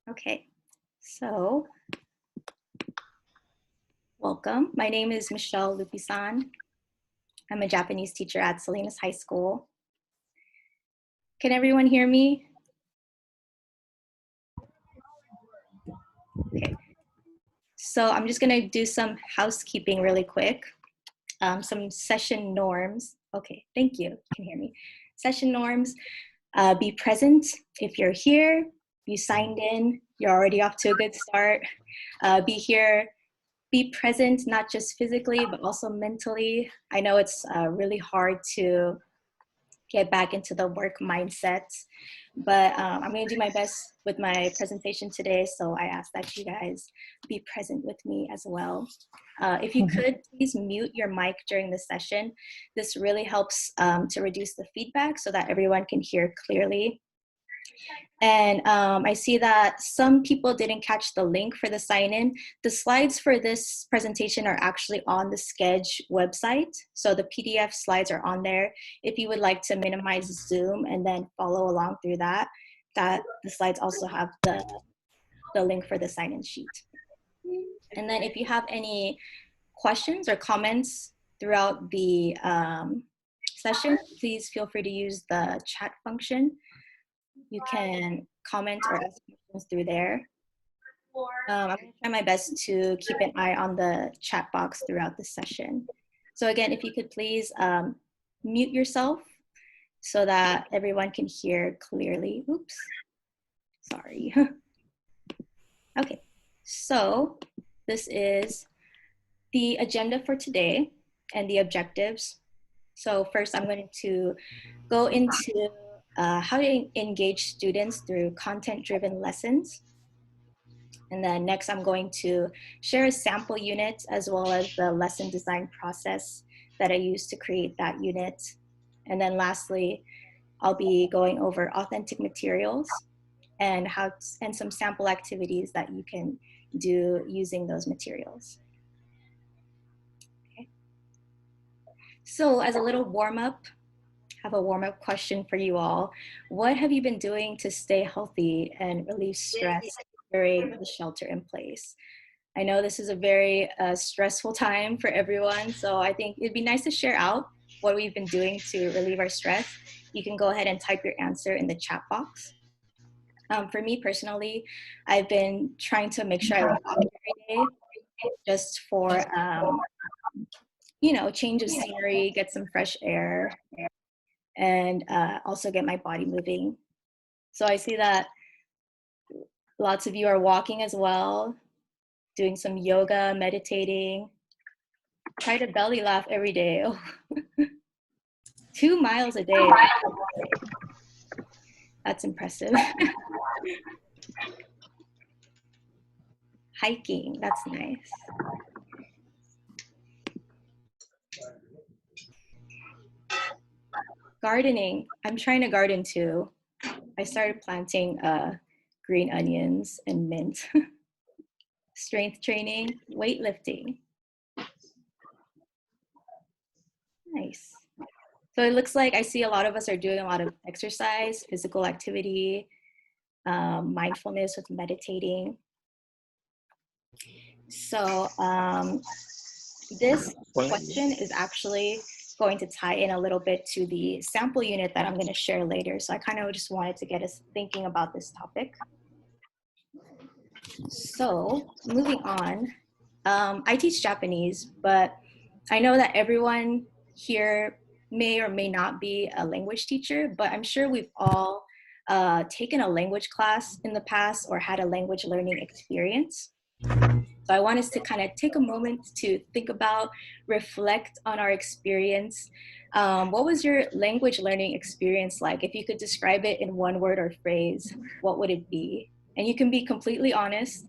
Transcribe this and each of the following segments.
Okay, so welcome. My name is Michelle Lupisan. I'm a Japanese teacher at Salinas High School. Can everyone hear me? Okay, so I'm just gonna do some housekeeping really quick. Some session norms. Okay, thank you, you can hear me. Session norms, be present if you're here, you signed in, you're already off to a good start. Be here, be present, not just physically, but also mentally. I know it's really hard to get back into the work mindset, but I'm gonna do my best with my presentation today, so I ask that you guys be present with me as well. If you could, please mute your mic during the session. This really helps to reduce the feedback so that everyone can hear clearly. And I see that some people didn't catch the link for the sign-in. The slides for this presentation are actually on the Sketch website. So the PDF slides are on there. If you would like to minimize Zoom and then follow along through that, the slides also have the link for the sign-in sheet. And then if you have any questions or comments throughout the session, please feel free to use the chat function. You can comment or ask questions through there. I'm going to try my best to keep an eye on the chat box throughout the session. So again, if you could please mute yourself so that everyone can hear clearly. Oops, sorry. Okay, so this is the agenda for today and the objectives. So first I'm going to go into how to engage students through content-driven lessons. And then next I'm going to share a sample unit as well as the lesson design process that I used to create that unit. And then lastly, I'll be going over authentic materials and some sample activities that you can do using those materials. Okay. So as a little warm-up, I have a warm-up question for you all. What have you been doing to stay healthy and relieve stress during the shelter in place? I know this is a very stressful time for everyone, so I think it'd be nice to share out what we've been doing to relieve our stress. You can go ahead and type your answer in the chat box. For me personally, I've been trying to make sure I walk every day just for, you know, change of scenery, get some fresh air, and also get my body moving. So I see that lots of you are walking as well, doing some yoga, meditating. Try to belly laugh every day. Oh. 2 miles a day. That's impressive. Hiking, that's nice. Gardening, I'm trying to garden too. I started planting green onions and mint. Strength training, weightlifting. Nice. So it looks like I see a lot of us are doing a lot of exercise, physical activity, mindfulness with meditating. So this question is actually going to tie in a little bit to the sample unit that I'm going to share later. So I kind of just wanted to get us thinking about this topic. So moving on, I teach Japanese, but I know that everyone here may or may not be a language teacher, but I'm sure we've all taken a language class in the past or had a language learning experience. So I want us to kind of take a moment to think about, reflect on our experience. What was your language learning experience like? If you could describe it in one word or phrase, what would it be? And you can be completely honest.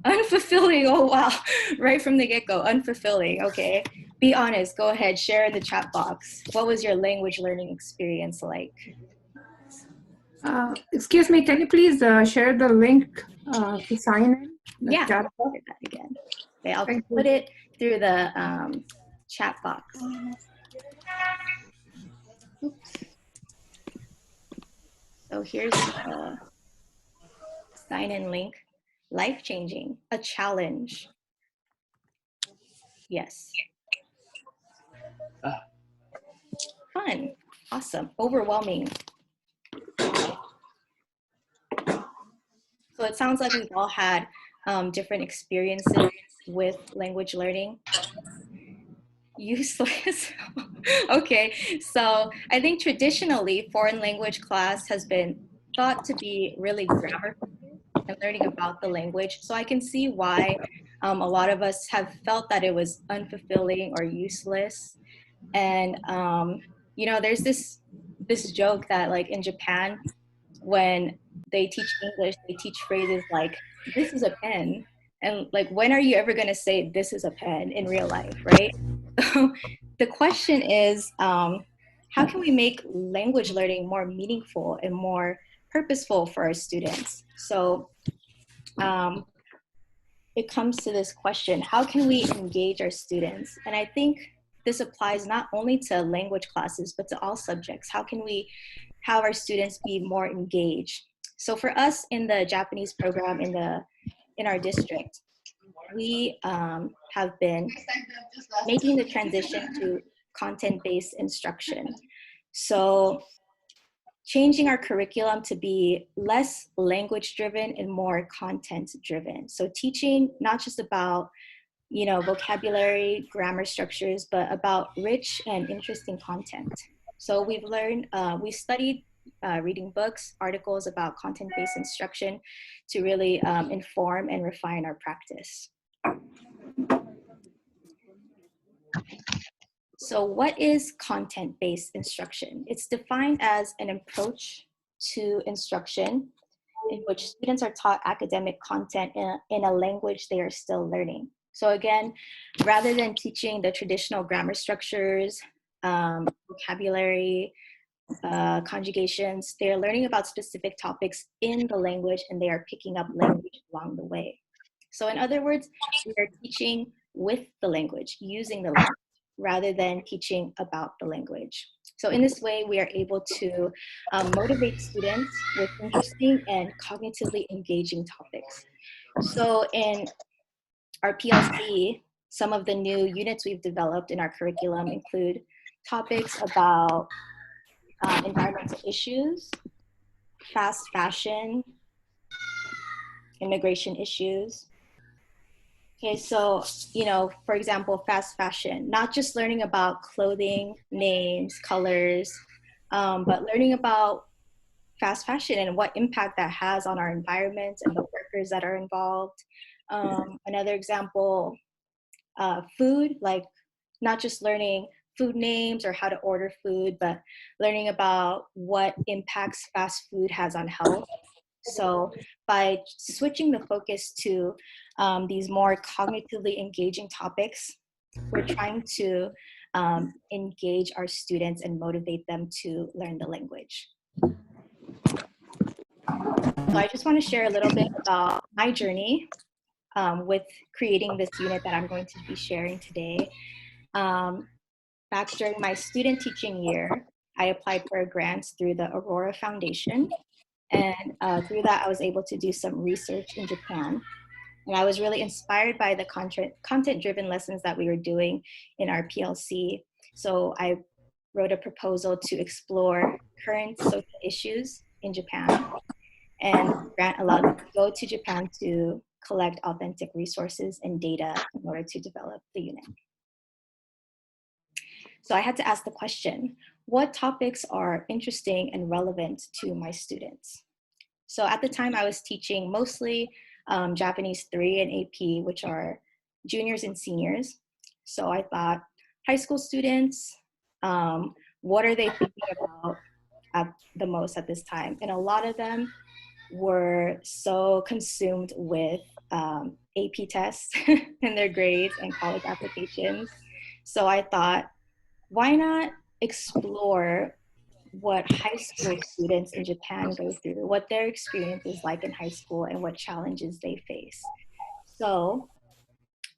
Unfulfilling, oh wow, right from the get-go, unfulfilling, okay. Be honest, go ahead, share in the chat box. What was your language learning experience like? Excuse me, can you please share the link to sign in? Yeah, I'll do that again. Okay, I'll put it through the chat box. Oops. So here's Sign-in link. Life-changing. A challenge. Yes. Fun. Awesome. Overwhelming. So it sounds like we've all had different experiences with language learning. Useless. Okay, so I think traditionally foreign language class has been thought to be really grammar and learning about the language. So I can see why a lot of us have felt that it was unfulfilling or useless. And you know, there's this joke that like in Japan, when they teach English, they teach phrases like "this is a pen," and like when are you ever going to say "this is a pen" in real life, right? The question is, how can we make language learning more meaningful and more purposeful for our students? So it comes to this question: how can we engage our students? And I think this applies not only to language classes, but to all subjects. How can we have our students be more engaged? So for us in the Japanese program in our district, we have been making the transition to content-based instruction. So changing our curriculum to be less language driven and more content driven. So teaching not just about, you know, vocabulary, grammar structures, but about rich and interesting content. So we've learned, we studied reading books, articles about content-based instruction to really inform and refine our practice. So what is content-based instruction? It's defined as an approach to instruction in which students are taught academic content in a language they are still learning. So again, rather than teaching the traditional grammar structures, vocabulary, conjugations, they're learning about specific topics in the language and they are picking up language along the way. So in other words, we are teaching with the language, using the language, rather than teaching about the language. So in this way, we are able to motivate students with interesting and cognitively engaging topics. So in our PLC, some of the new units we've developed in our curriculum include topics about environmental issues, fast fashion, immigration issues. Okay, so, you know, for example, fast fashion, not just learning about clothing, names, colors, but learning about fast fashion and what impact that has on our environment and the workers that are involved. Another example, food, like not just learning food names or how to order food, but learning about what impacts fast food has on health. So by switching the focus to these more cognitively engaging topics, we're trying to engage our students and motivate them to learn the language. So I just want to share a little bit about my journey with creating this unit that I'm going to be sharing today. Back during my student teaching year, I applied for a grant through the Aurora Foundation. And through that, I was able to do some research in Japan. And I was really inspired by the content-driven lessons that we were doing in our PLC. So I wrote a proposal to explore current social issues in Japan. And the grant allowed me to go to Japan to collect authentic resources and data in order to develop the unit. So I had to ask the question, what topics are interesting and relevant to my students? So at the time I was teaching mostly Japanese 3 and AP, which are juniors and seniors. So I thought, high school students, what are they thinking about at the most at this time? And a lot of them were so consumed with AP tests and their grades and college applications. So I thought, why not explore what high school students in Japan go through, what their experience is like in high school and what challenges they face. So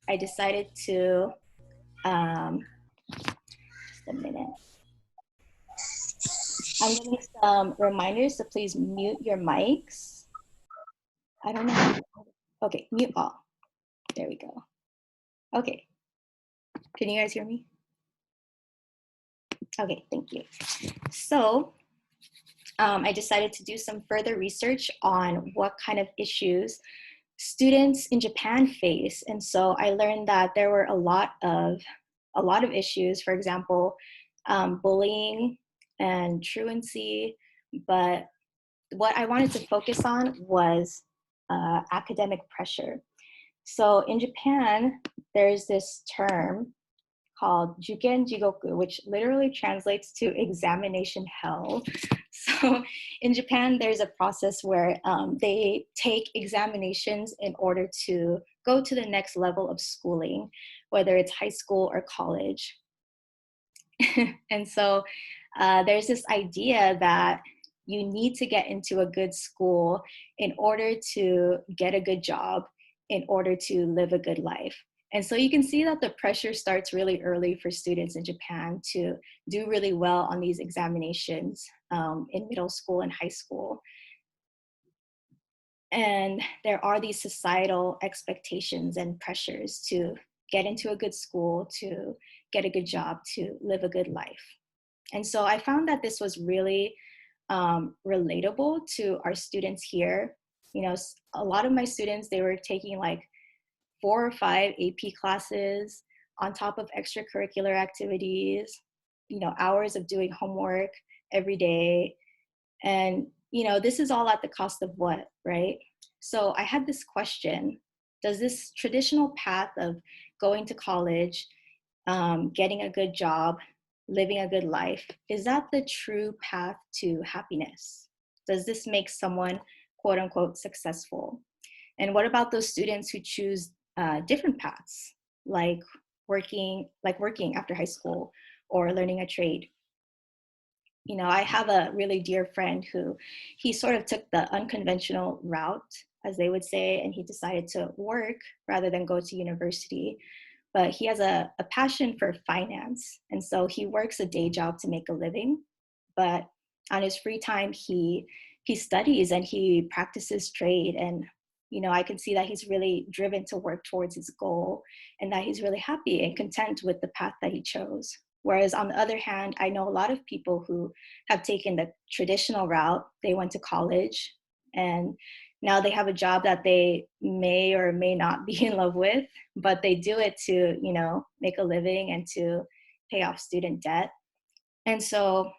I decided to, just a minute. I'm giving some reminders, so please mute your mics. I don't know. Okay, mute all. There we go. Okay, can you guys hear me? Okay, thank you. So I decided to do some further research on what kind of issues students in Japan face. And so I learned that there were a lot of issues, for example, bullying and truancy. But what I wanted to focus on was academic pressure. So in Japan, there's this term called Juken Jigoku, which literally translates to examination hell. So in Japan, there's a process where they take examinations in order to go to the next level of schooling, whether it's high school or college. And so there's this idea that you need to get into a good school in order to get a good job, in order to live a good life. And so you can see that the pressure starts really early for students in Japan to do really well on these examinations in middle school and high school. And there are these societal expectations and pressures to get into a good school, to get a good job, to live a good life. And so I found that this was really relatable to our students here. You know, a lot of my students, they were taking like 4 or 5 AP classes on top of extracurricular activities, you know, hours of doing homework every day. And, you know, this is all at the cost of what, right? So I had this question: does this traditional path of going to college, getting a good job, living a good life, is that the true path to happiness? Does this make someone quote unquote successful? And what about those students who choose different paths, like working after high school or learning a trade? You know, I have a really dear friend who he sort of took the unconventional route, as they would say, and he decided to work rather than go to university. But he has a passion for finance. And so he works a day job to make a living. But on his free time, he studies and he practices trade. And, you know, I can see that he's really driven to work towards his goal and that he's really happy and content with the path that he chose. Whereas on the other hand, I know a lot of people who have taken the traditional route. They went to college and now they have a job that they may or may not be in love with, but they do it to, you know, make a living and to pay off student debt. And so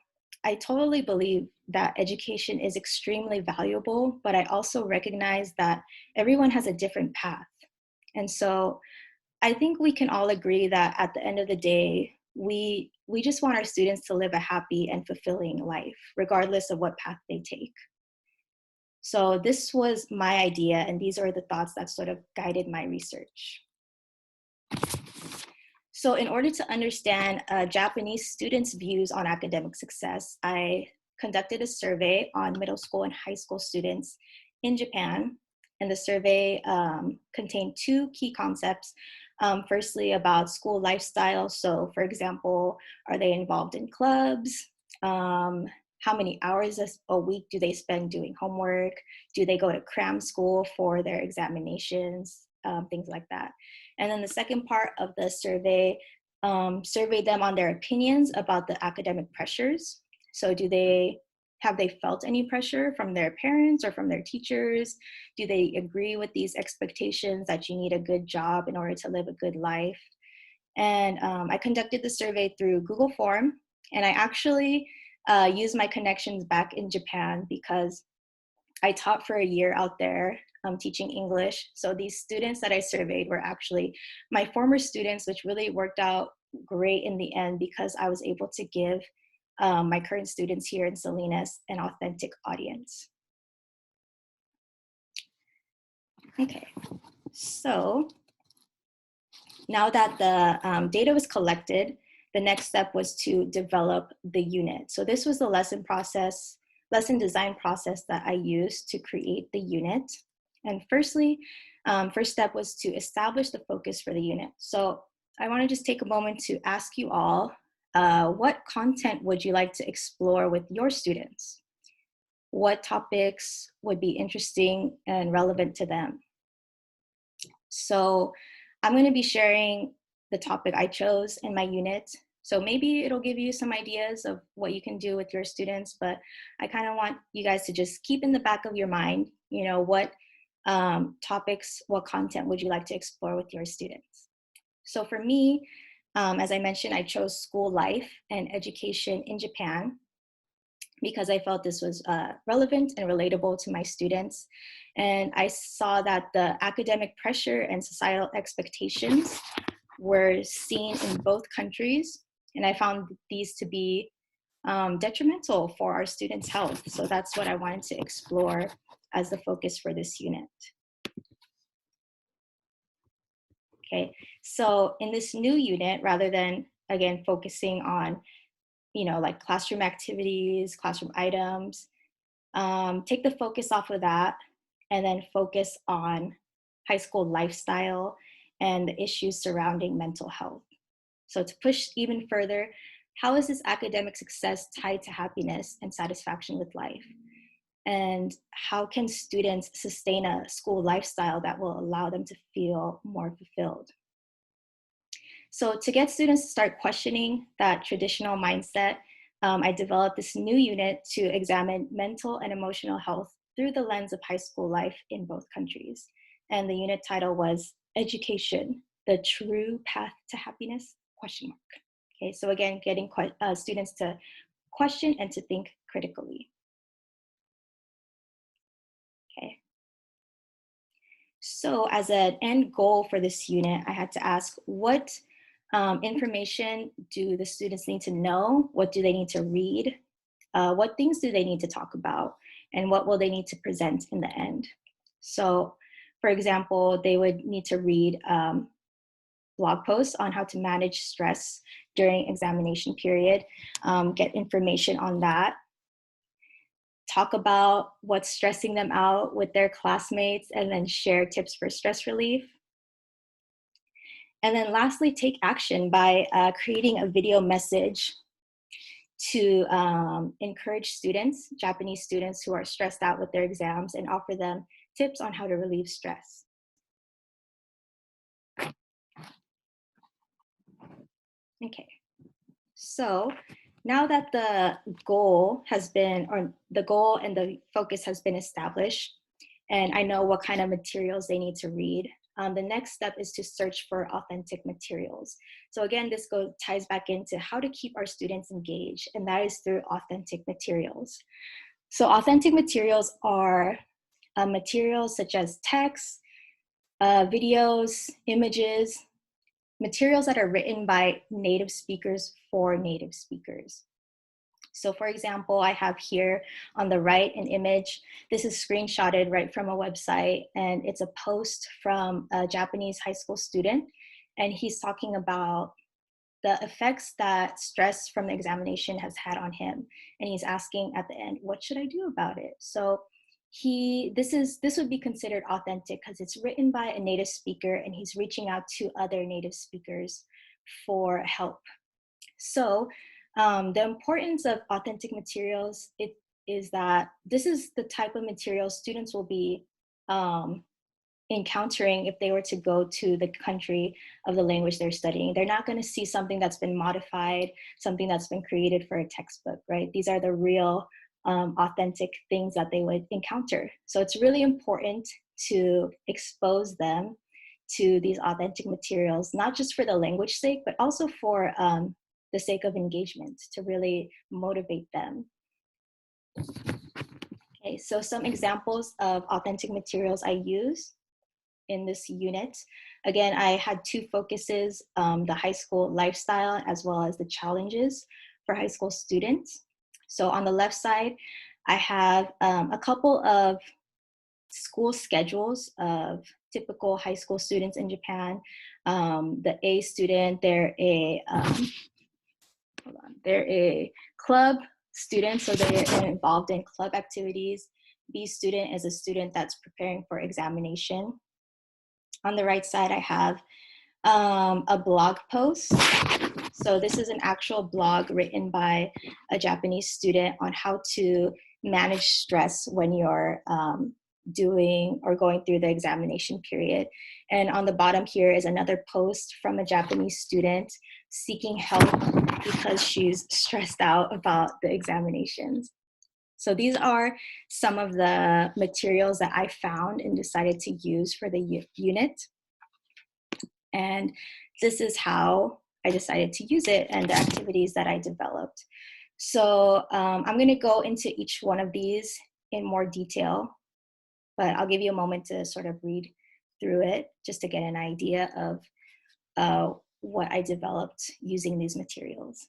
I totally believe that education is extremely valuable, but I also recognize that everyone has a different path. And so I think we can all agree that at the end of the day, we just want our students to live a happy and fulfilling life, regardless of what path they take. So this was my idea, and these are the thoughts that sort of guided my research. So in order to understand Japanese students' views on academic success, I conducted a survey on middle school and high school students in Japan. And the survey contained 2 key concepts. Firstly, about school lifestyle. So for example, are they involved in clubs? How many hours a week do they spend doing homework? Do they go to cram school for their examinations? Things like that. And then the second part of the survey surveyed them on their opinions about the academic pressures. So have they felt any pressure from their parents or from their teachers? Do they agree with these expectations that you need a good job in order to live a good life? And I conducted the survey through Google Form, and I actually used my connections back in Japan because I taught for a year out there teaching English. So these students that I surveyed were actually my former students, which really worked out great in the end because I was able to give my current students here in Salinas an authentic audience. Okay, so now that the data was collected, the next step was to develop the unit. So this was the lesson design process that I used to create the unit. And first step was to establish the focus for the unit. So I want to just take a moment to ask you all, what content would you like to explore with your students? what topics would be interesting and relevant to them. So I'm going to be sharing the topic I chose in my unit. So maybe it'll give you some ideas of what you can do with your students, but I kind of want you guys to just keep in the back of your mind, you know, what topics, what content would you like to explore with your students? So for me, as I mentioned, I chose school life and education in Japan because I felt this was relevant and relatable to my students. And I saw that the academic pressure and societal expectations were seen in both countries. And I found these to be detrimental for our students' health. So that's what I wanted to explore as the focus for this unit. Okay, so in this new unit, rather than, again, focusing on, you know, like classroom activities, classroom items, take the focus off of that and then focus on high school lifestyle and the issues surrounding mental health. So to push even further, how is this academic success tied to happiness and satisfaction with life? And how can students sustain a school lifestyle that will allow them to feel more fulfilled? So to get students to start questioning that traditional mindset, I developed this new unit to examine mental and emotional health through the lens of high school life in both countries. And the unit title was Education, the True Path to Happiness, ? Okay, so again, getting students to question and to think critically. Okay. So as an end goal for this unit, I had to ask what information do the students need to know? What do they need to read? What things do they need to talk about? And what will they need to present in the end? So for example, they would need to read blog posts on how to manage stress during examination period, get information on that, talk about what's stressing them out with their classmates, and then share tips for stress relief. And then lastly, take action by creating a video message to encourage students, Japanese students who are stressed out with their exams, and offer them tips on how to relieve stress. Okay, so now that the goal has been, or the goal and the focus has been established, and I know what kind of materials they need to read, the next step is to search for authentic materials. So again, this ties back into how to keep our students engaged, and that is through authentic materials. So authentic materials are materials such as text, videos, images, materials that are written by native speakers for native speakers. So for example, I have here on the right an image. This is screenshotted right from a website, and it's a post from a Japanese high school student. And he's talking about the effects that stress from the examination has had on him. And he's asking at the end, what should I do about it? So this would be considered authentic because it's written by a native speaker, and he's reaching out to other native speakers for help. So the importance of authentic materials is that this is the type of material students will be encountering if they were to go to the country of the language they're studying. They're not going to see something that's been modified, something that's been created for a textbook, right? These are the real authentic things that they would encounter. So it's really important to expose them to these authentic materials, not just for the language sake, but also for the sake of engagement, to really motivate them. Okay, so some examples of authentic materials I use in this unit. Again, I had two focuses, the high school lifestyle as well as the challenges for high school students. So on the left side, I have a couple of school schedules of typical high school students in Japan. The A student, they're a club student, so they're involved in club activities. B student is a student that's preparing for examination. On the right side, I have a blog post. So this is an actual blog written by a Japanese student on how to manage stress when you're doing or going through the examination period. And on the bottom here is another post from a Japanese student seeking help because she's stressed out about the examinations. So these are some of the materials that I found and decided to use for the unit. And this is how I decided to use it and the activities that I developed. So I'm going to go into each one of these in more detail, but I'll give you a moment to sort of read through it just to get an idea of what I developed using these materials.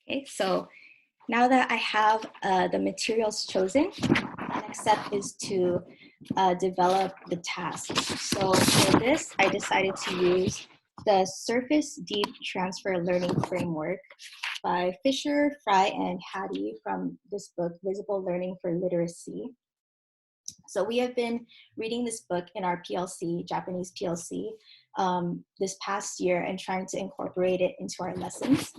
Okay, so now that I have the materials chosen, the next step is to develop the tasks. So for this, I decided to use the Surface Deep Transfer Learning Framework by Fisher, Fry, and Hattie from this book, Visible Learning for Literacy. So we have been reading this book in our PLC, Japanese PLC, this past year and trying to incorporate it into our lessons.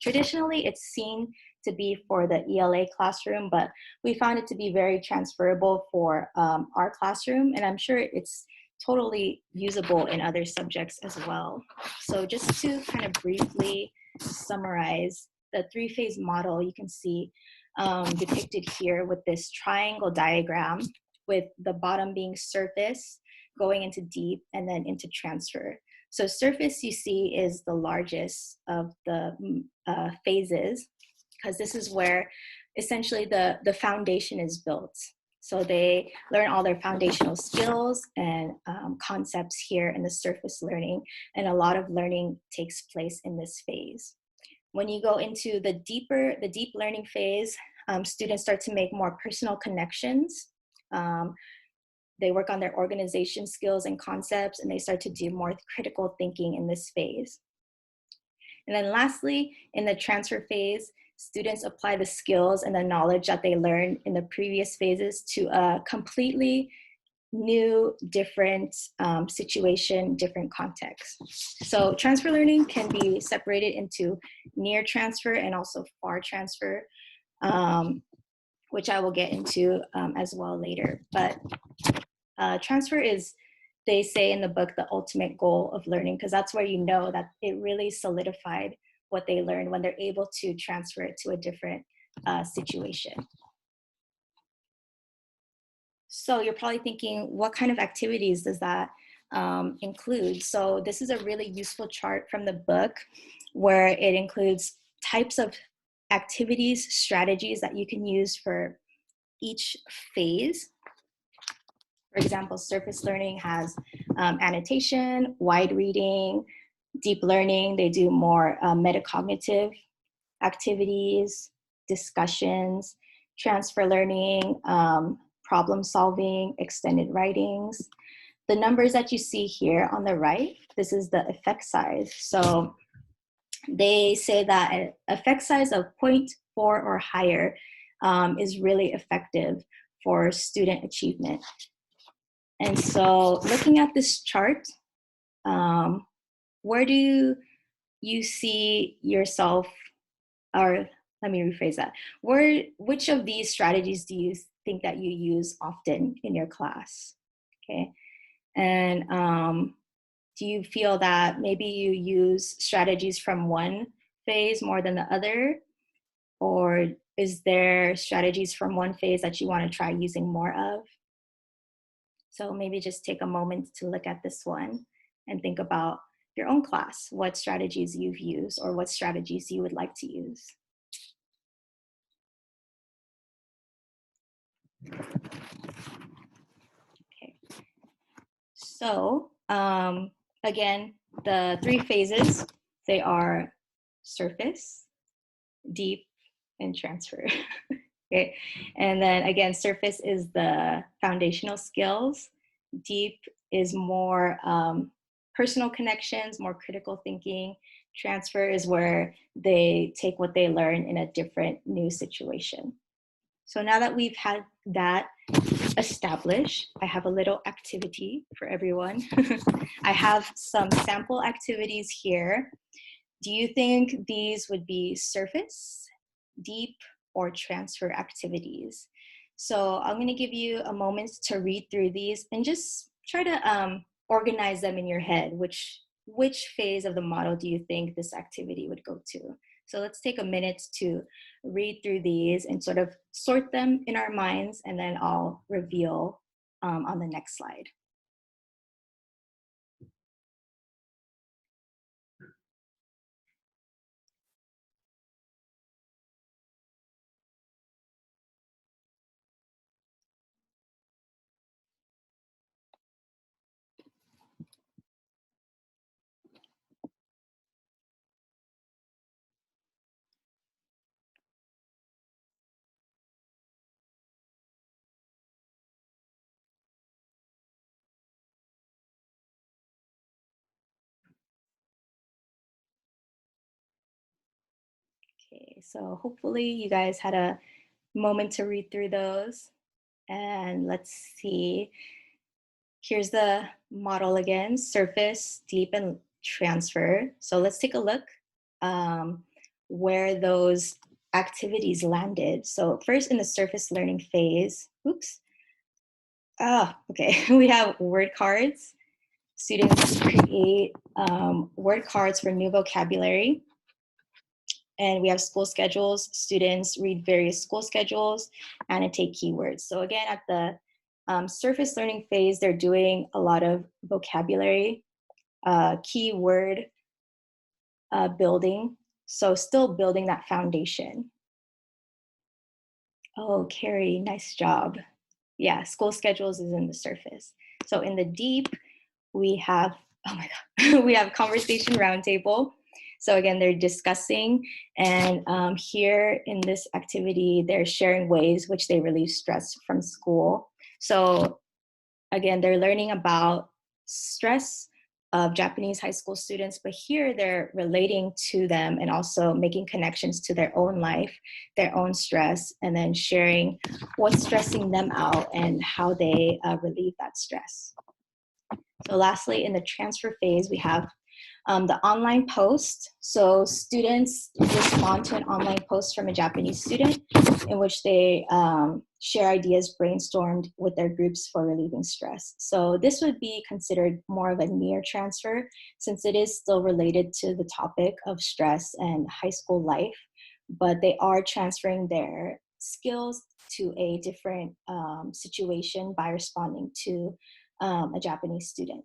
Traditionally, it's seen to be for the ELA classroom, but we found it to be very transferable for our classroom, and I'm sure it's totally usable in other subjects as well. So just to kind of briefly summarize the three-phase model, you can see depicted here with this triangle diagram with the bottom being surface, going into deep, and then into transfer. So surface, you see, is the largest of the phases, because this is where essentially the foundation is built. So they learn all their foundational skills and concepts here in the surface learning, and a lot of learning takes place in this phase. When you go into the deep learning phase, students start to make more personal connections. They work on their organization skills and concepts, and they start to do more critical thinking in this phase. And then lastly, in the transfer phase, students apply the skills and the knowledge that they learned in the previous phases to a completely new, different situation, different context. So transfer learning can be separated into near transfer and also far transfer, which I will get into as well later. But transfer is, they say in the book, the ultimate goal of learning, because that's where you know that it really solidified what they learned when they're able to transfer it to a different situation. So you're probably thinking, what kind of activities does that include? So this is a really useful chart from the book where it includes types of activities, strategies that you can use for each phase. For example, surface learning has annotation, wide reading, deep learning. They do more metacognitive activities, discussions, transfer learning, problem solving, extended writings. The numbers that you see here on the right, this is the effect size. So they say that an effect size of 0.4 or higher is really effective for student achievement. And so looking at this chart, where do you see yourself, or let me rephrase that, which of these strategies do you think that you use often in your class? Okay, and do you feel that maybe you use strategies from one phase more than the other? Or is there strategies from one phase that you want to try using more of? So maybe just take a moment to look at this one and think about your own class, what strategies you've used or what strategies you would like to use. Okay, so again, the three phases, they are surface, deep, and transfer. Okay, and then again, surface is the foundational skills. Deep is more personal connections, more critical thinking. Transfer is where they take what they learn in a different new situation. So now that we've had that established, I have a little activity for everyone. I have some sample activities here. Do you think these would be surface, deep, or transfer activities? So I'm going to give you a moment to read through these and just try to organize them in your head. Which phase of the model do you think this activity would go to? So let's take a minute to read through these and sort of sort them in our minds, and then I'll reveal on the next slide. Okay, so hopefully you guys had a moment to read through those. And let's see. Here's the model again: surface, deep, and transfer. So let's take a look where those activities landed. So first, in the surface learning phase, oops. Okay, we have word cards. Students create word cards for new vocabulary. And we have school schedules. Students read various school schedules, annotate keywords. So again, at the surface learning phase, they're doing a lot of vocabulary, keyword building. So still building that foundation. Oh, Carrie, nice job. Yeah, school schedules is in the surface. So in the deep, we have, oh my God, we have conversation roundtable. So again, they're discussing, and here in this activity, they're sharing ways which they relieve stress from school. So again, they're learning about stress of Japanese high school students, but here they're relating to them and also making connections to their own life, their own stress, and then sharing what's stressing them out and how they relieve that stress. So lastly, in the transfer phase, we have the online post. So students respond to an online post from a Japanese student in which they share ideas brainstormed with their groups for relieving stress. So this would be considered more of a near transfer, since it is still related to the topic of stress and high school life, but they are transferring their skills to a different situation by responding to a Japanese student.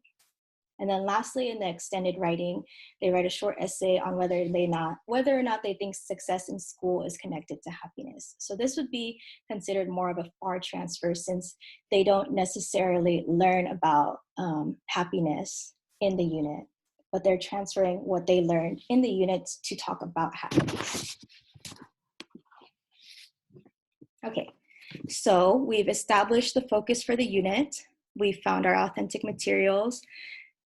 And then lastly, in the extended writing, they write a short essay on whether or not they think success in school is connected to happiness. So this would be considered more of a far transfer, since they don't necessarily learn about happiness in the unit, but they're transferring what they learned in the unit to talk about happiness. Okay, so we've established the focus for the unit. We've found our authentic materials.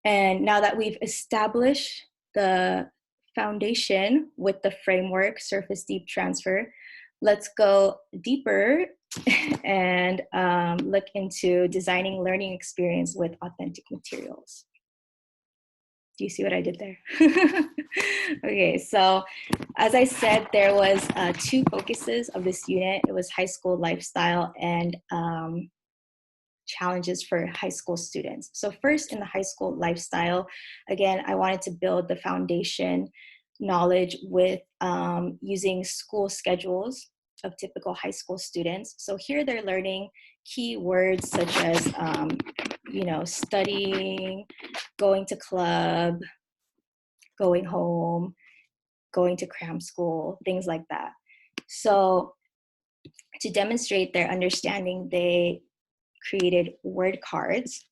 And now that we've established the foundation with the framework, surface, deep, transfer, let's go deeper and look into designing learning experience with authentic materials. Do you see what I did there? Okay, so as I said, there was two focuses of this unit. It was high school lifestyle and challenges for high school students. So first, in the high school lifestyle, again, I wanted to build the foundation knowledge with using school schedules of typical high school students. So here they're learning key words such as, studying, going to club, going home, going to cram school, things like that. So to demonstrate their understanding, they created word cards.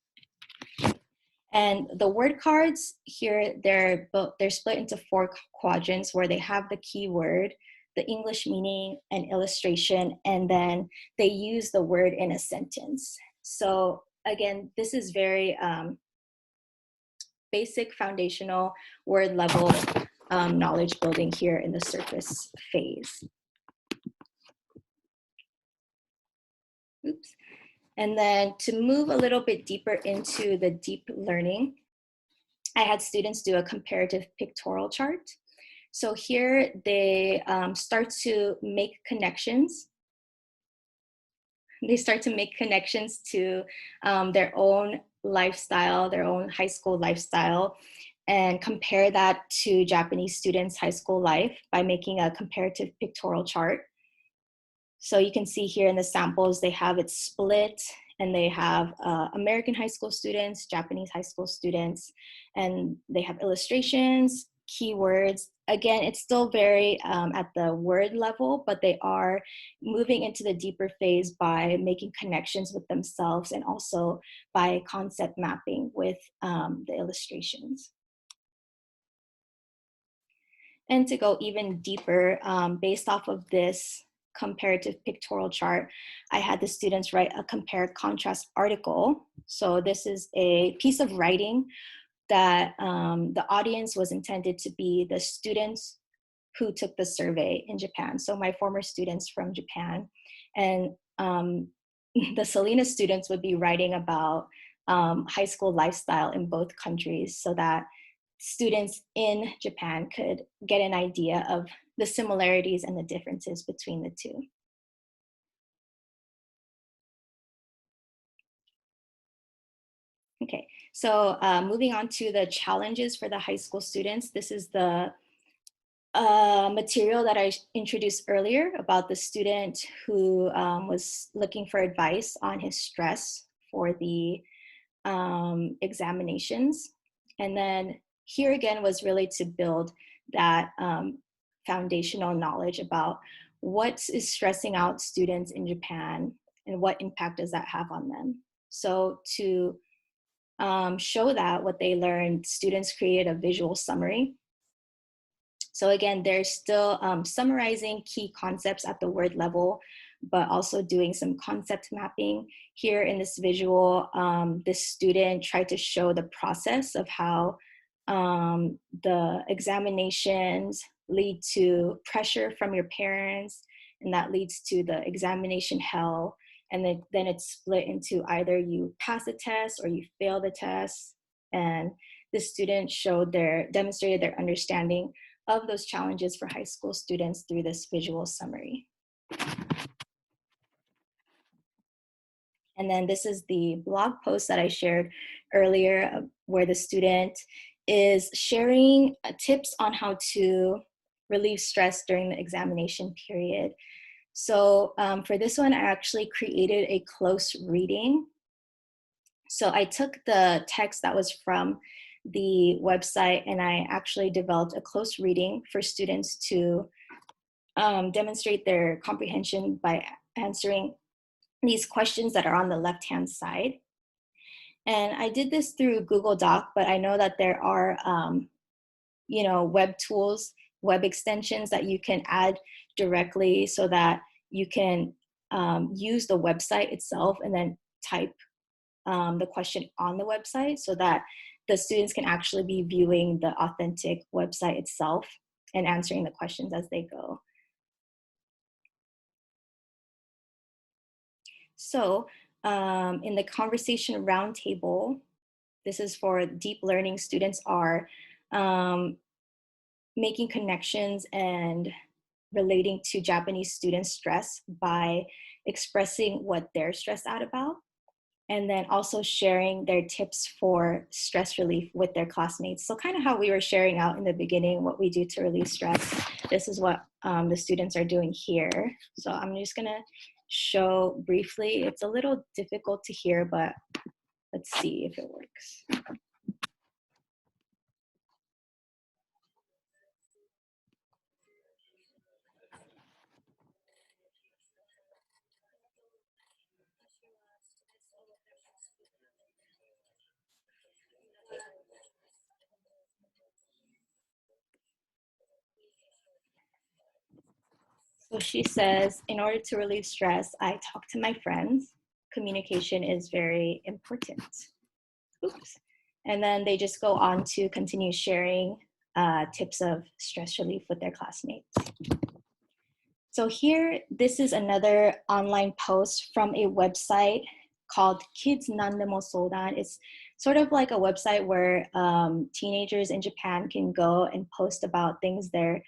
And the word cards here, they're split into 4 quadrants where they have the keyword, the English meaning, and illustration, and then they use the word in a sentence. So again, this is very basic foundational word level knowledge building here in the surface phase. Oops. And then to move a little bit deeper into the deep learning, I had students do a comparative pictorial chart. So here they start to make connections. They start to make connections to their own lifestyle, their own high school lifestyle, and compare that to Japanese students' high school life by making a comparative pictorial chart. So you can see here in the samples, they have it split, and they have American high school students, Japanese high school students, and they have illustrations, keywords. Again, it's still very at the word level, but they are moving into the deeper phase by making connections with themselves and also by concept mapping with the illustrations. And to go even deeper, based off of this comparative pictorial chart, I had the students write a compare contrast article. So this is a piece of writing that the audience was intended to be the students who took the survey in Japan. So my former students from Japan. And the Salinas students would be writing about high school lifestyle in both countries so that students in Japan could get an idea of the similarities and the differences between the two. Okay, so moving on to the challenges for the high school students. This is the material that I introduced earlier about the student who was looking for advice on his stress for the examinations. And then here again was really to build that foundational knowledge about what is stressing out students in Japan and what impact does that have on them. So to show that what they learned, students created a visual summary. So again, they're still summarizing key concepts at the word level, but also doing some concept mapping. Here in this visual, this student tried to show the process of how the examinations lead to pressure from your parents, and that leads to the examination hell. And then it's split into either you pass the test or you fail the test. And the student demonstrated their understanding of those challenges for high school students through this visual summary. And then this is the blog post that I shared earlier where the student is sharing tips on how to relieve stress during the examination period. So for this one, I actually created a close reading. So I took the text that was from the website and I actually developed a close reading for students to demonstrate their comprehension by answering these questions that are on the left-hand side. And I did this through Google Doc, but I know that there are, web tools, web extensions that you can add directly so that you can use the website itself and then type the question on the website so that the students can actually be viewing the authentic website itself and answering the questions as they go. So in the conversation roundtable, this is for deep learning students are making connections and relating to Japanese students' stress by expressing what they're stressed out about, and then also sharing their tips for stress relief with their classmates. So kind of how we were sharing out in the beginning, what we do to relieve stress. This is what the students are doing here. So I'm just gonna show briefly. It's a little difficult to hear, but let's see if it works. So she says, in order to relieve stress, I talk to my friends. Communication is very important. Oops. And then they just go on to continue sharing tips of stress relief with their classmates. So here, this is another online post from a website called Kids Nandemo Sodan. It's sort of like a website where teenagers in Japan can go and post about things they're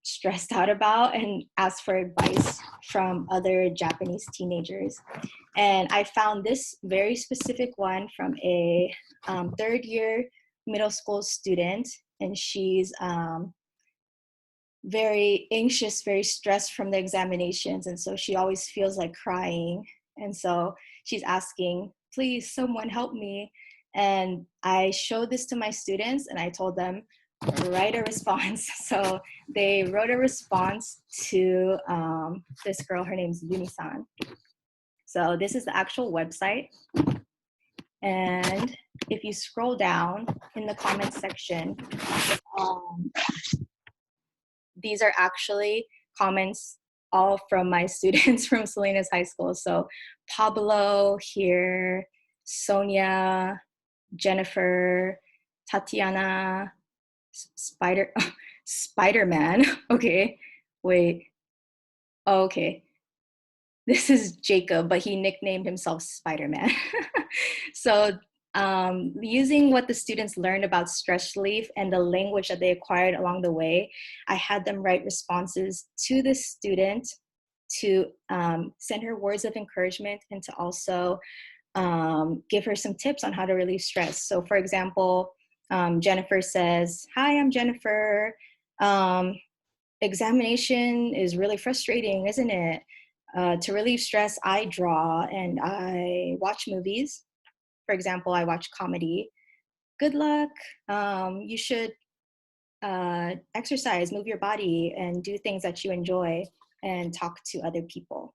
stressed out about and ask for advice from other Japanese teenagers. And I found this very specific one from a third year middle school student, and she's very anxious, very stressed from the examinations. And so she always feels like crying. And so she's asking, please, someone help me. And I showed this to my students and I told them, write a response. So they wrote a response to this girl, her name's Yumi-san. So this is the actual website. And if you scroll down in the comments section, these are actually comments all from my students from Salinas High School. So Pablo here, Sonia, Jennifer, Tatiana, Spider-Man. Okay, wait. Oh, okay. This is Jacob, but he nicknamed himself Spider-Man. So using what the students learned about stress relief and the language that they acquired along the way, I had them write responses to the student to send her words of encouragement and to also give her some tips on how to relieve stress. So for example, Jennifer says, "Hi, I'm Jennifer. Examination is really frustrating, isn't it? To relieve stress, I draw and I watch movies. For example, I watch comedy. Good luck. You should exercise, move your body, and do things that you enjoy and talk to other people."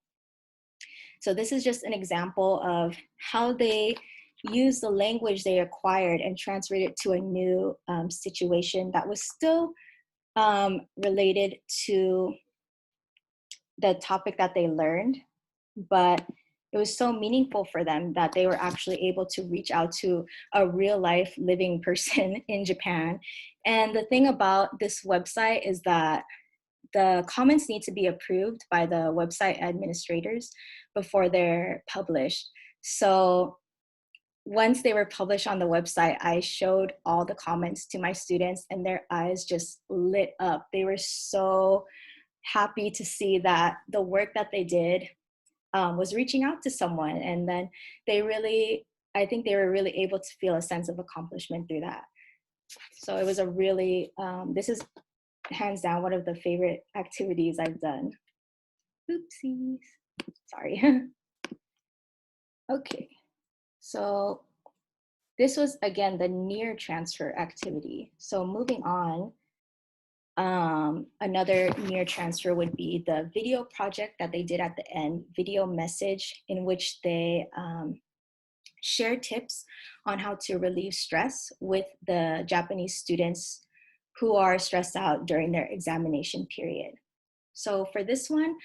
So this is just an example of how they use the language they acquired and transferred it to a new situation that was still related to the topic that they learned, but it was so meaningful for them that they were actually able to reach out to a real life living person in Japan. And the thing about this website is that the comments need to be approved by the website administrators before they're published. So once they were published on the website, I showed all the comments to my students and their eyes just lit up. They were so happy to see that the work that they did was reaching out to someone. And then I think they were really able to feel a sense of accomplishment through that. So it was a really, this is hands down one of the favorite activities I've done. Oopsies, sorry. Okay, so this was again the near transfer activity. So moving on, another near transfer would be the video project that they did at the end, video message, in which they share tips on how to relieve stress with the Japanese students who are stressed out during their examination period. So for this one,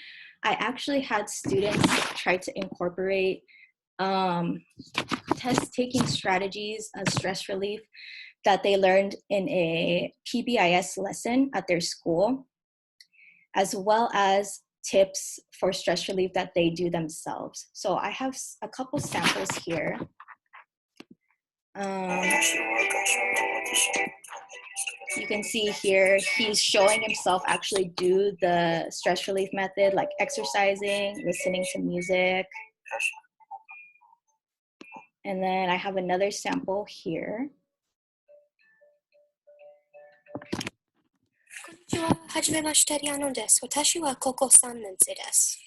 I actually had students try to incorporate test-taking strategies of stress relief that they learned in a PBIS lesson at their school, as well as tips for stress relief that they do themselves. So I have a couple samples here. You can see here, he's showing himself actually do the stress relief method, like exercising, listening to music. And then I have another sample here. こんにちは。はじめまして、リアノです。私は高校3年生です。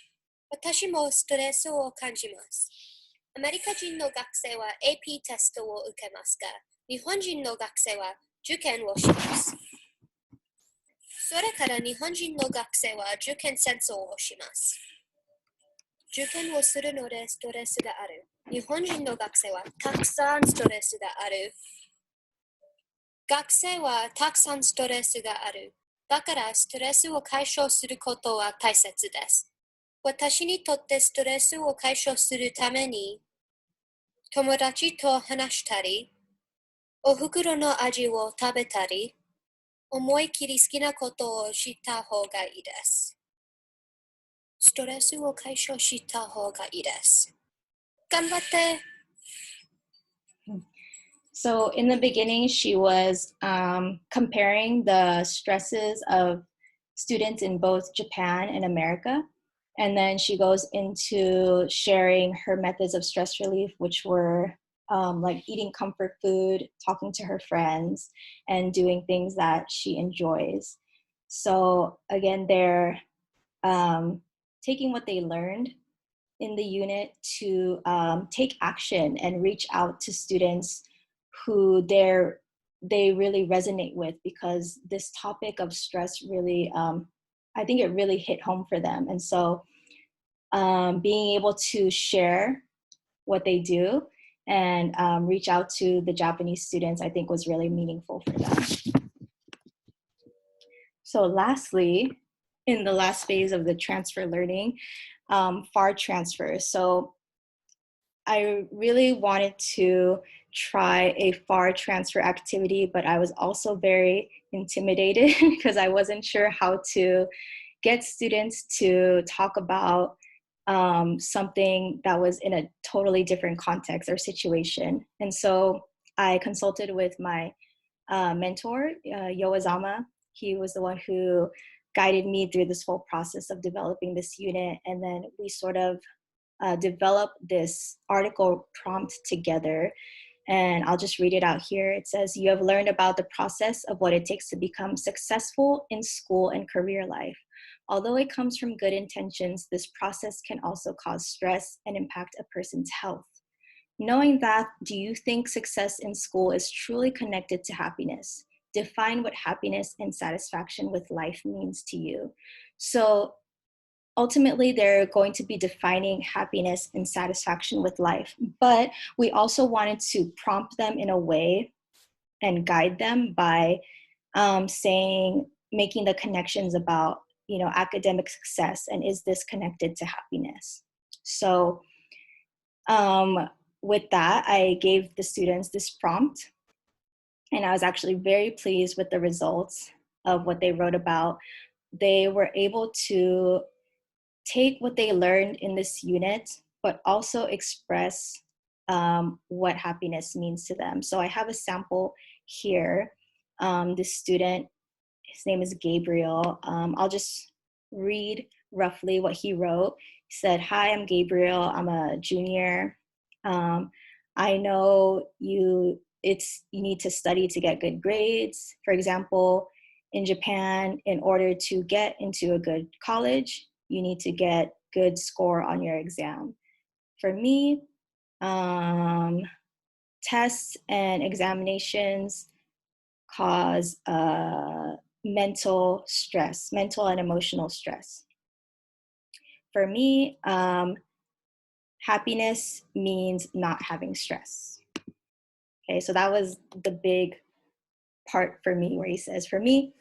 私もストレスを感じます。アメリカ人の学生は AP テストを受けますが、日本人の学生は受験をします。それから日本人の学生は受験戦争をします。受験をするのでストレスがある。日本人の学生はたくさんストレスがある。学生はたくさんストレスがある。だからストレスを解消することは大切です。私にとってストレスを解消するために、友達と話したり、お袋の味を食べたり、思い切り好きなことをした方がいいです。ストレスを解消した方がいいです。頑張って。So in the beginning, she was comparing the stresses of students in both Japan and America. And then she goes into sharing her methods of stress relief, which were like eating comfort food, talking to her friends, and doing things that she enjoys. So again, they're taking what they learned in the unit to take action and reach out to students who they really resonate with, because this topic of stress really, I think it really hit home for them. And so being able to share what they do and reach out to the Japanese students, I think was really meaningful for them. So lastly, in the last phase of the transfer learning, FAR transfer. So I really wanted to try a FAR transfer activity, but I was also very intimidated because I wasn't sure how to get students to talk about something that was in a totally different context or situation. And so I consulted with my mentor, Yoazama. He was the one who guided me through this whole process of developing this unit. And then we sort of develop this article prompt together. And I'll just read it out here. It says, "You have learned about the process of what it takes to become successful in school and career life. Although it comes from good intentions, this process can also cause stress and impact a person's health. Knowing that, do you think success in school is truly connected to happiness? Define what happiness and satisfaction with life means to you." So ultimately, they're going to be defining happiness and satisfaction with life. But we also wanted to prompt them in a way and guide them by making the connections about, academic success, and is this connected to happiness? So with that, I gave the students this prompt, and I was actually very pleased with the results of what they wrote about. They were able to take what they learned in this unit, but also express what happiness means to them. So I have a sample here. This student, his name is Gabriel. I'll just read roughly what he wrote. He said, "Hi, I'm Gabriel. I'm a junior. I know you need to study to get good grades. For example, in Japan, in order to get into a good college, you need to get good score on your exam. For me, tests and examinations cause mental and emotional stress. For me, happiness means not having stress." Okay, so that was the big part for me where he says, "For me,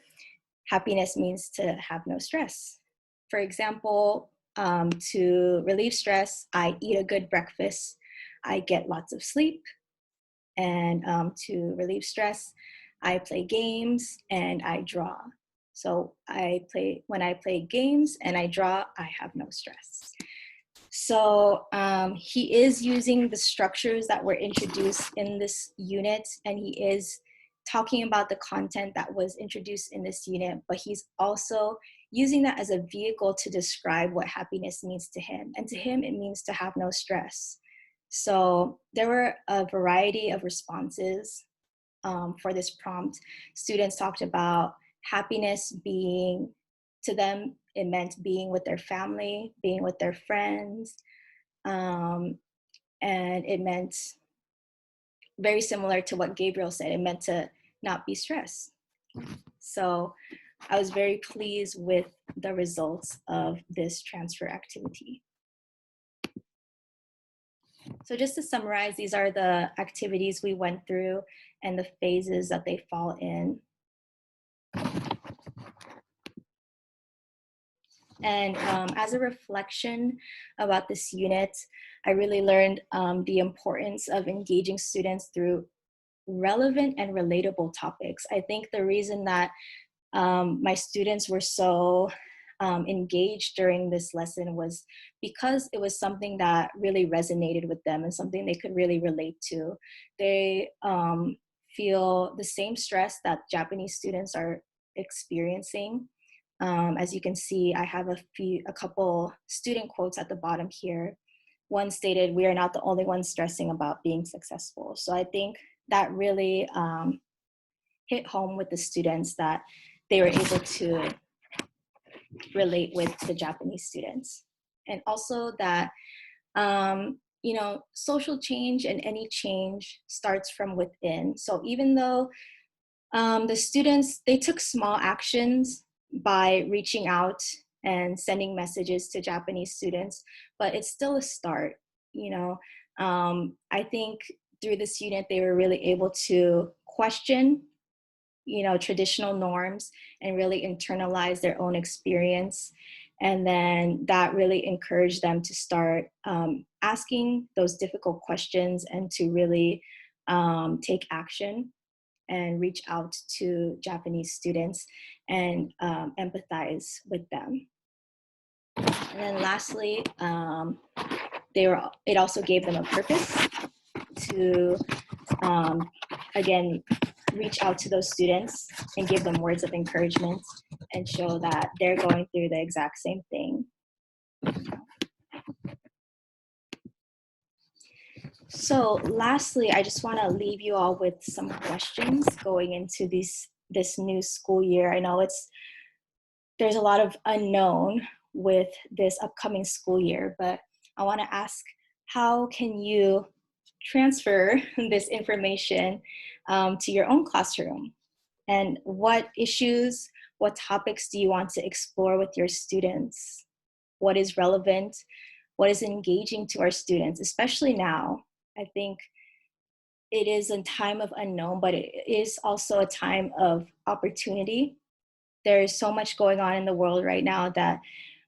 happiness means to have no stress. For example, to relieve stress, I eat a good breakfast, I get lots of sleep, and to relieve stress, I play games and I draw. So when I play games and I draw, I have no stress." So he is using the structures that were introduced in this unit, and he is talking about the content that was introduced in this unit, but he's also using that as a vehicle to describe what happiness means to him. And to him, it means to have no stress. So there were a variety of responses for this prompt. Students talked about happiness being, to them, it meant being with their family, being with their friends, and it meant very similar to what Gabriel said. It meant to not be stressed. So I was very pleased with the results of this transfer activity. So just to summarize, these are the activities we went through and the phases that they fall in. And as a reflection about this unit, I really learned the importance of engaging students through relevant and relatable topics. I think the reason that my students were so engaged during this lesson was because it was something that really resonated with them and something they could really relate to. They feel the same stress that Japanese students are experiencing. As you can see, I have a couple student quotes at the bottom here. One stated, "We are not the only ones stressing about being successful." So I think that really hit home with the students, that they were able to relate with the Japanese students. And also that, social change and any change starts from within. So even though the students, they took small actions by reaching out and sending messages to Japanese students, but it's still a start. I think through this unit, they were really able to question, traditional norms and really internalize their own experience. And then that really encouraged them to start asking those difficult questions and to really take action and reach out to Japanese students and empathize with them. And then lastly, it also gave them a purpose to, again, reach out to those students and give them words of encouragement and show that they're going through the exact same thing. So lastly, I just want to leave you all with some questions going into this new school year. I know there's a lot of unknown with this upcoming school year, but I want to ask, how can you transfer this information to your own classroom? And what issues, what topics do you want to explore with your students? What is relevant? What is engaging to our students, especially now? I think it is a time of unknown, but it is also a time of opportunity. There is so much going on in the world right now that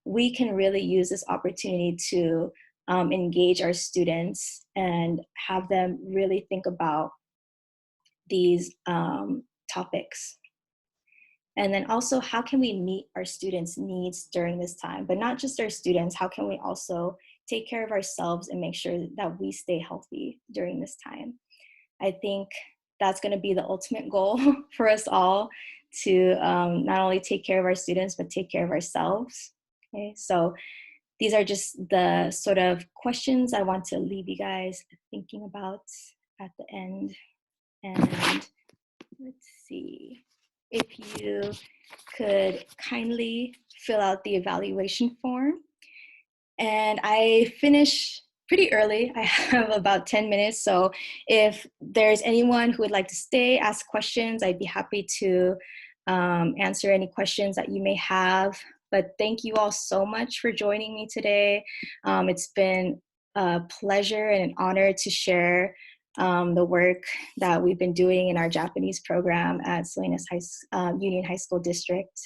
we can really use this opportunity to engage our students and have them really think about these topics. And then also, how can we meet our students' needs during this time? But not just our students, how can we also take care of ourselves and make sure that we stay healthy during this time? I think that's going to be the ultimate goal for us all, to not only take care of our students, but take care of ourselves. Okay, so these are just the sort of questions I want to leave you guys thinking about at the end. And let's see, if you could kindly fill out the evaluation form. And I finish pretty early. I have about 10 minutes. So if there's anyone who would like to stay, ask questions, I'd be happy to answer any questions that you may have. But thank you all so much for joining me today. It's been a pleasure and an honor to share the work that we've been doing in our Japanese program at Salinas Union High School District.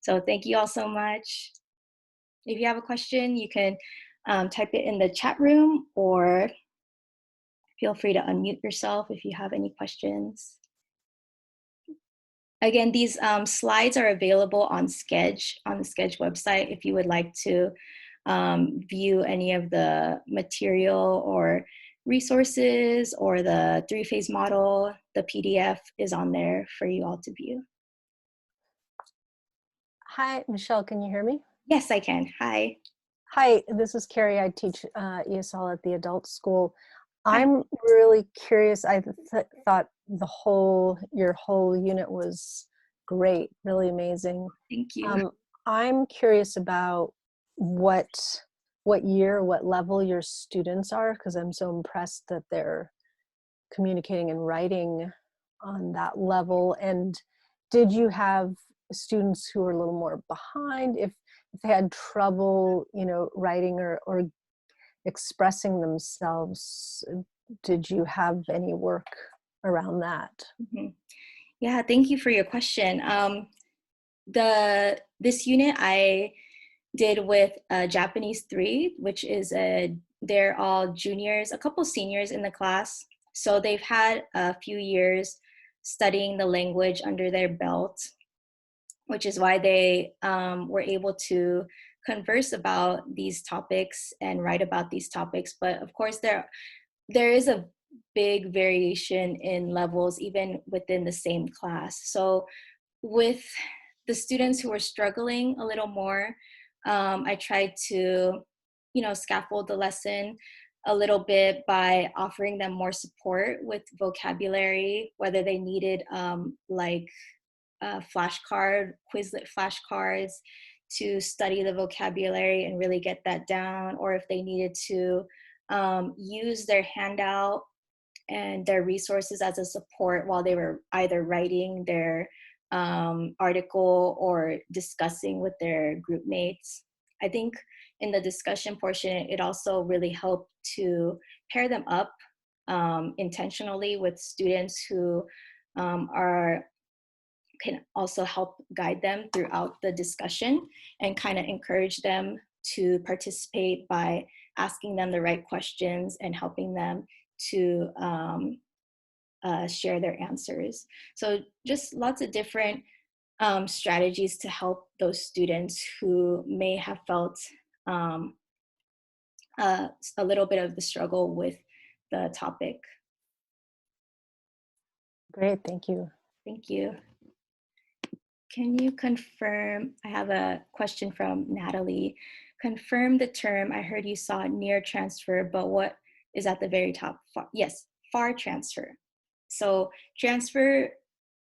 So thank you all so much. If you have a question, you can type it in the chat room, or feel free to unmute yourself if you have any questions. Again, these slides are available on the Sched website if you would like to view any of the material or resources or the 3-phase model. The PDF is on there for you all to view. Hi, Michelle, can you hear me? Yes, I can. Hi. Hi, this is Carrie. I teach ESL at the adult school. I'm really curious. I thought your whole unit was great, really amazing. Thank you. I'm curious about what level your students are, because I'm so impressed that they're communicating and writing on that level. And did you have students who were a little more behind, if they had trouble, writing or expressing themselves? Did you have any work around that? Mm-hmm. Yeah, thank you for your question. This unit I did with Japanese 3, which is they're all juniors, a couple seniors in the class. So they've had a few years studying the language under their belt. which is why they were able to converse about these topics and write about these topics. But of course, there is a big variation in levels even within the same class. So with the students who were struggling a little more, I tried to, scaffold the lesson a little bit by offering them more support with vocabulary, whether they needed flashcard, Quizlet flashcards to study the vocabulary and really get that down, or if they needed to use their handout and their resources as a support while they were either writing their article or discussing with their group mates. I think in the discussion portion, it also really helped to pair them up intentionally with students who can also help guide them throughout the discussion and kind of encourage them to participate by asking them the right questions and helping them to share their answers. So just lots of different strategies to help those students who may have felt a little bit of the struggle with the topic. Great, thank you. Thank you. Can you confirm, I have a question from Natalie. Confirm the term, I heard you saw near transfer, but what is at the very top? Yes, far transfer. So transfer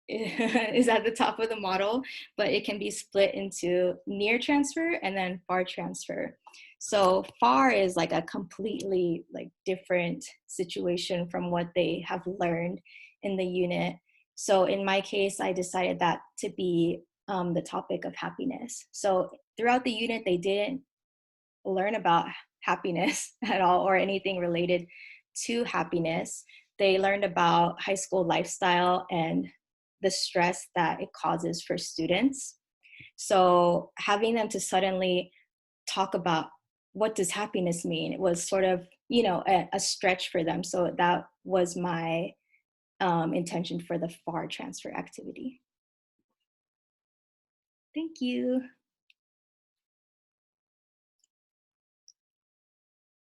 is at the top of the model, but it can be split into near transfer and then far transfer. So far is like a completely different situation from what they have learned in the unit. So in my case, I decided that to be the topic of happiness. So throughout the unit, they didn't learn about happiness at all or anything related to happiness. They learned about high school lifestyle and the stress that it causes for students. So having them to suddenly talk about what does happiness mean, it was sort of, a stretch for them. So that was my intention for the FAR transfer activity. Thank you.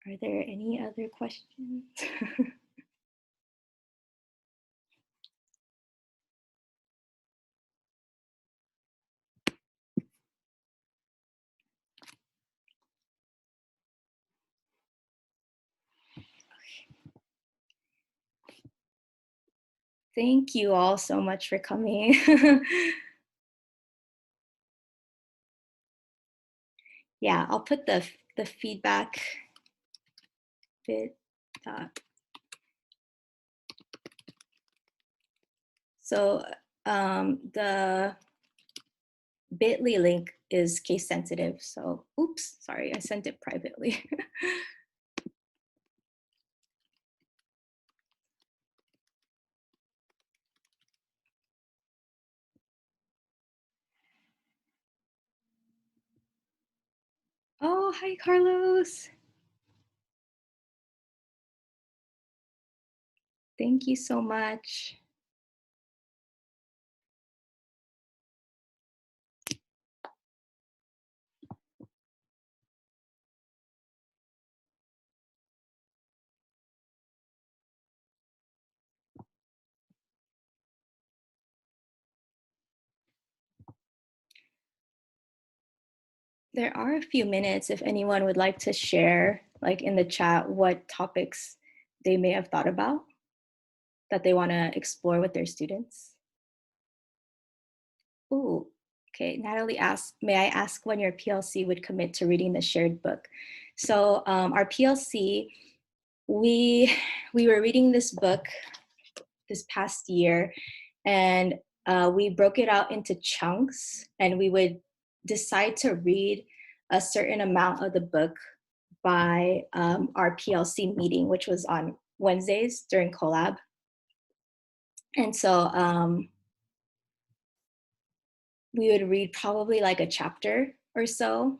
Are there any other questions? Thank you all so much for coming. Yeah, I'll put the feedback bit. So the bit.ly link is case sensitive. So oops, sorry, I sent it privately. Oh, hi, Carlos. Thank you so much. There are a few minutes if anyone would like to share, in the chat, what topics they may have thought about that they want to explore with their students. Ooh, okay. Natalie asked, may I ask when your PLC would commit to reading the shared book? So our PLC, we were reading this book this past year, and we broke it out into chunks, and we would decide to read a certain amount of the book by our PLC meeting, which was on Wednesdays during collab. And so we would read probably like a chapter or so,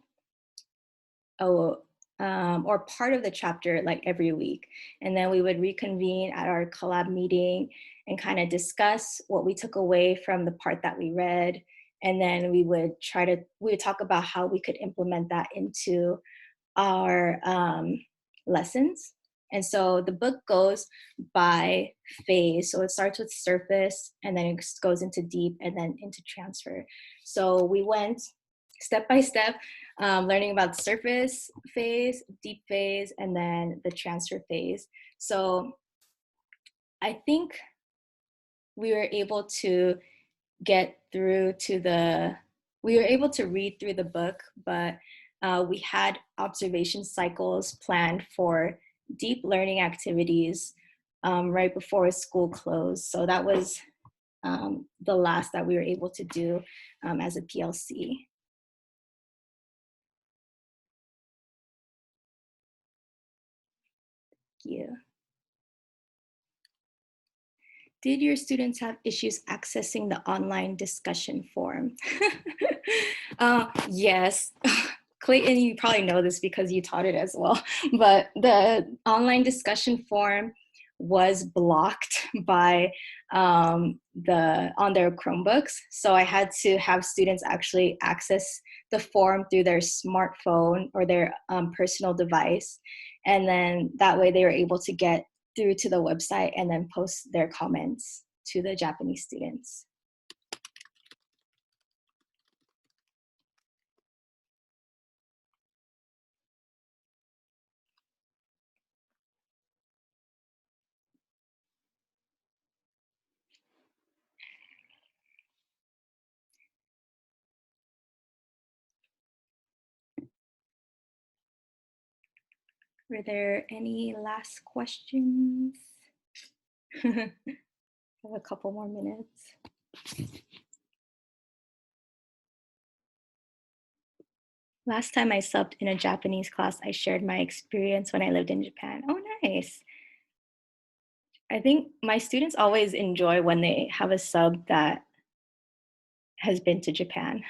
or part of the chapter every week. And then we would reconvene at our collab meeting and kind of discuss what we took away from the part that we read And then we would talk about how we could implement that into our lessons. And so the book goes by phase. So it starts with surface, and then it goes into deep, and then into transfer. So we went step by step, learning about the surface phase, deep phase, and then the transfer phase. So I think we were able to we were able to read through the book, but we had observation cycles planned for deep learning activities right before school closed. So that was the last that we were able to do as a PLC. Thank you. Did your students have issues accessing the online discussion forum? Yes. Clayton, you probably know this because you taught it as well, but the online discussion forum was blocked by on their Chromebooks. So I had to have students actually access the forum through their smartphone or their personal device. And then that way they were able to get through to the website and then post their comments to the Japanese students. Were there any last questions? I have a couple more minutes. Last time I subbed in a Japanese class, I shared my experience when I lived in Japan. Oh, nice. I think my students always enjoy when they have a sub that has been to Japan.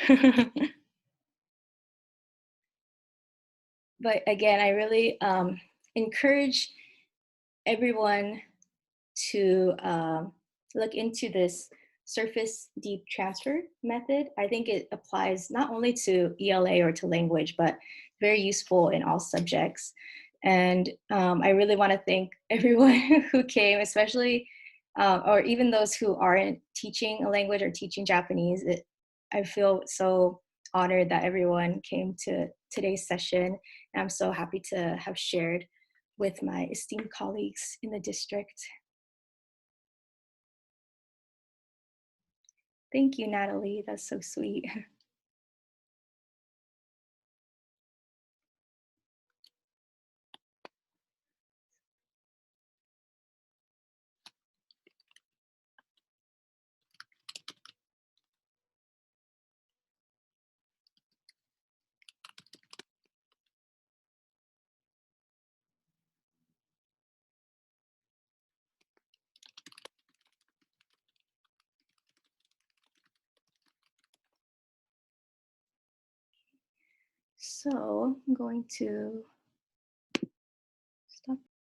But again, I really encourage everyone to look into this surface deep transfer method. I think it applies not only to ELA or to language, but very useful in all subjects. And I really want to thank everyone who came, especially, or even those who aren't teaching a language or teaching Japanese. I feel so honored that everyone came to today's session. And I'm so happy to have shared with my esteemed colleagues in the district. Thank you, Natalie. That's so sweet. So I'm going to